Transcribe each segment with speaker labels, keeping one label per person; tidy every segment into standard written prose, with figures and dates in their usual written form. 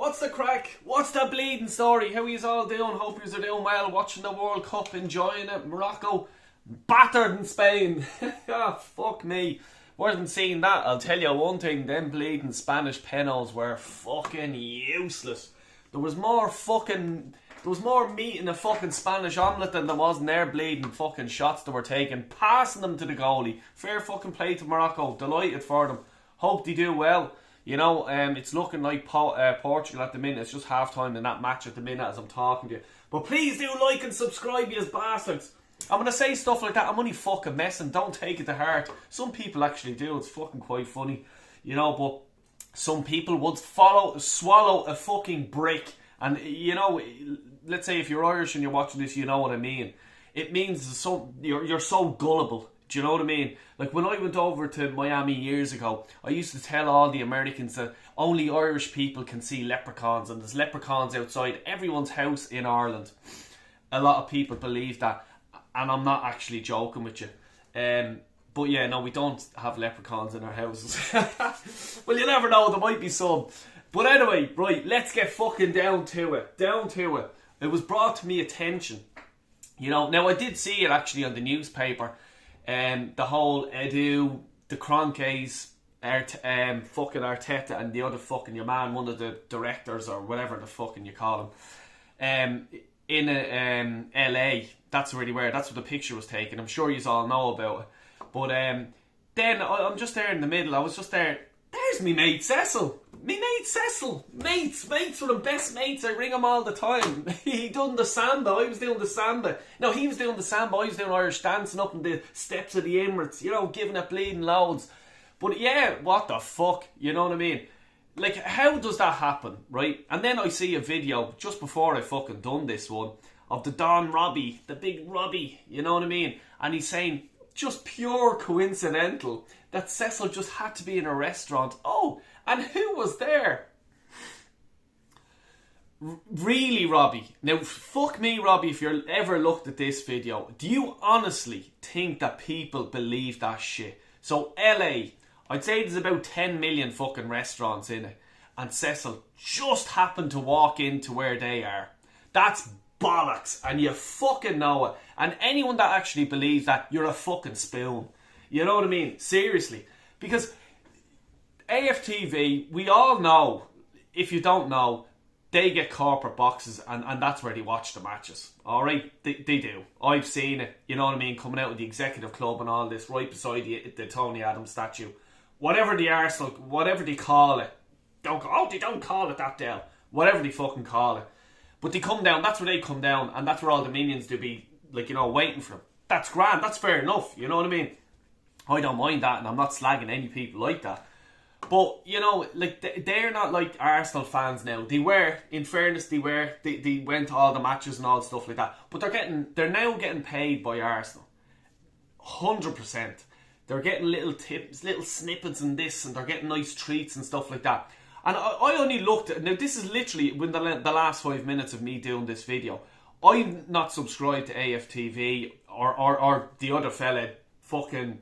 Speaker 1: What's the crack? What's the bleeding story? How are you all doing? Hope you are doing well, watching the World Cup, enjoying it. Morocco battered in Spain. Oh, fuck me. Wasn't seeing that. I'll tell you one thing, them bleeding Spanish penos were fucking useless. There was more meat in a fucking Spanish omelette than there was in their bleeding fucking shots they were taking, passing them to the goalie. Fair fucking play to Morocco. Delighted for them. Hope they do well. You know, it's looking like Portugal at the minute. It's just half time in that match at the minute as I'm talking to you. But please do like and subscribe, you bastards. I'm going to say stuff like that. I'm only fucking messing. Don't take it to heart. Some people actually do. It's fucking quite funny. You know, but some people would swallow a fucking brick. And, you know, let's say if you're Irish and you're watching this, you know what I mean. It means you're so gullible. Do you know what I mean? Like when I went over to Miami years ago, I used to tell all the Americans that only Irish people can see leprechauns, and there's leprechauns outside everyone's house in Ireland. A lot of people believe that, and I'm not actually joking with you. But yeah, no, we don't have leprechauns in our houses. Well, you never know, there might be some. But anyway, right, let's get fucking down to it. It was brought to me attention. You know, now I did see it actually on the newspaper. The whole Edu, the Cronkays, fucking Arteta and the other fucking your man, one of the directors or whatever the fucking you call him, in LA. That's really where, that's what the picture was taken. I'm sure you all know about it. But then I'm just there in the middle. I was just there. There's me mate Cecil. Mates were the best mates. I ring him all the time. He done the samba, I was doing the samba. No, he was doing the samba, I was doing Irish dancing up in the steps of the Emirates, you know, giving it bleeding loads. But yeah, what the fuck, you know what I mean? Like, how does that happen, right? And then I see a video, just before I fucking done this one, of the Don Robbie, the big Robbie, you know what I mean? And he's saying, just pure coincidental, that Cecil just had to be in a restaurant. Oh, and who was there? Really, Robbie? Now, fuck me, Robbie, if you ever looked at this video. Do you honestly think that people believe that shit? So, LA, I'd say there's about 10 million fucking restaurants in it. And Cecil just happened to walk into where they are. That's bollocks. And you fucking know it. And anyone that actually believes that, you're a fucking spoon. You know what I mean? Seriously. Because AFTV, we all know, if you don't know, they get corporate boxes and that's where they watch the matches. Alright? They do. I've seen it, you know what I mean, coming out of the executive club and all this, right beside the Tony Adams statue. Whatever the Arsenal, whatever they call it. They don't call it that, Dale. Whatever they fucking call it. But they come down, that's where they come down, and that's where all the minions do be, like, you know, waiting for them. That's grand, that's fair enough, you know what I mean? I don't mind that, and I'm not slagging any people like that. But, you know, like, they're not like Arsenal fans now. They were, in fairness, they went to all the matches and all stuff like that. But they're now getting paid by Arsenal. 100%. They're getting little tips, little snippets and this, and they're getting nice treats and stuff like that. And I only looked at, now this is literally when the last 5 minutes of me doing this video. I'm not subscribed to AFTV or the other fella, fucking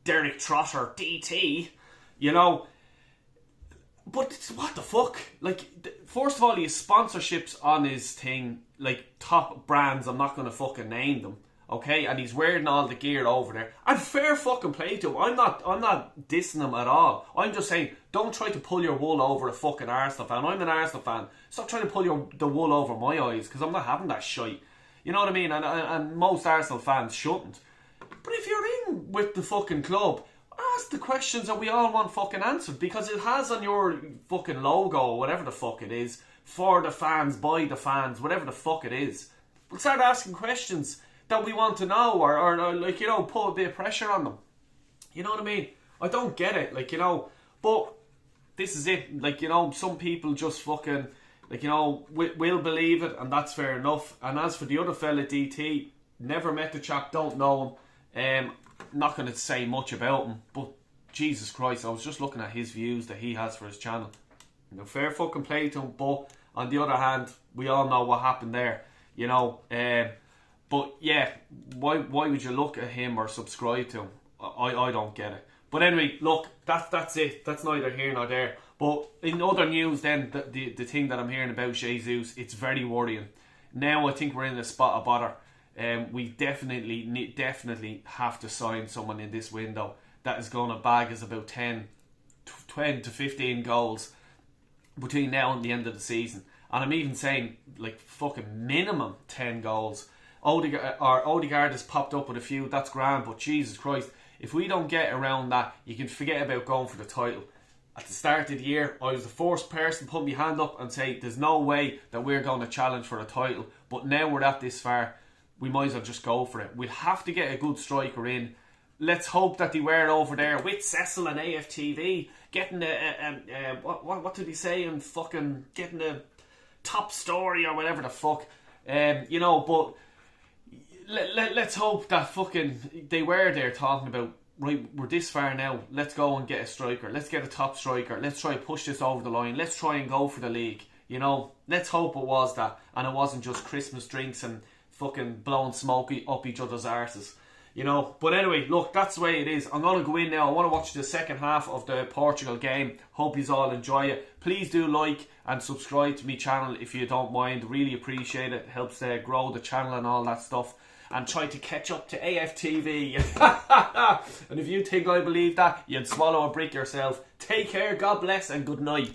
Speaker 1: Derek Trotter, DT, you know. But what the fuck? Like, first of all, he has sponsorships on his thing, like top brands, I'm not going to fucking name them, okay? And he's wearing all the gear over there. And fair fucking play to him. I'm not dissing him at all. I'm just saying, don't try to pull your wool over a fucking Arsenal fan. I'm an Arsenal fan. Stop trying to pull the wool over my eyes, because I'm not having that shite. You know what I mean? And most Arsenal fans shouldn't. But if you're in with the fucking club, ask the questions that we all want fucking answered, because it has on your fucking logo or whatever the fuck it is, for the fans, by the fans, whatever the fuck it is. We'll start asking questions that we want to know, or like, you know, put a bit of pressure on them. You know what I mean? I don't get it, like, you know, but this is it. Like, you know, some people just fucking, like, you know, will believe it, and that's fair enough. And as for the other fella, DT, never met the chap, don't know him. Not going to say much about him, but Jesus Christ, I was just looking at his views that he has for his channel. You know, fair fucking play to him, but on the other hand, we all know what happened there, you know. But yeah, why would you look at him or subscribe to him? I don't get it. But anyway, look, that's it. That's neither here nor there. But in other news then, the thing that I'm hearing about Jesus, it's very worrying. Now I think we're in a spot of bother. We definitely have to sign someone in this window that is going to bag us about 10 to 15 goals between now and the end of the season. And I'm even saying, like, fucking minimum 10 goals. Odegaard has popped up with a few, that's grand, but Jesus Christ, if we don't get around that, you can forget about going for the title. At the start of the year, I was the first person to put my hand up and say there's no way that we're going to challenge for a title. But now we're at this far, we might as well just go for it. We'll have to get a good striker in. Let's hope that they were over there with Cecil and AFTV getting what did he say, and fucking getting a top story or whatever the fuck, you know. But let's hope that fucking they were there talking about, right, we're this far now, let's go and get a striker, let's get a top striker, let's try and push this over the line, let's try and go for the league, you know. Let's hope it was that, and it wasn't just Christmas drinks and fucking blowing smoke up each other's arses, you know. But anyway, look, that's the way it is. I'm going to go in now. I want to watch the second half of the Portugal game. Hope you all enjoy it. Please do like and subscribe to my channel if you don't mind. Really appreciate it. It helps grow the channel and all that stuff. And try to catch up to AFTV. And if you think I believe that, you'd swallow a brick yourself. Take care, God bless, and good night.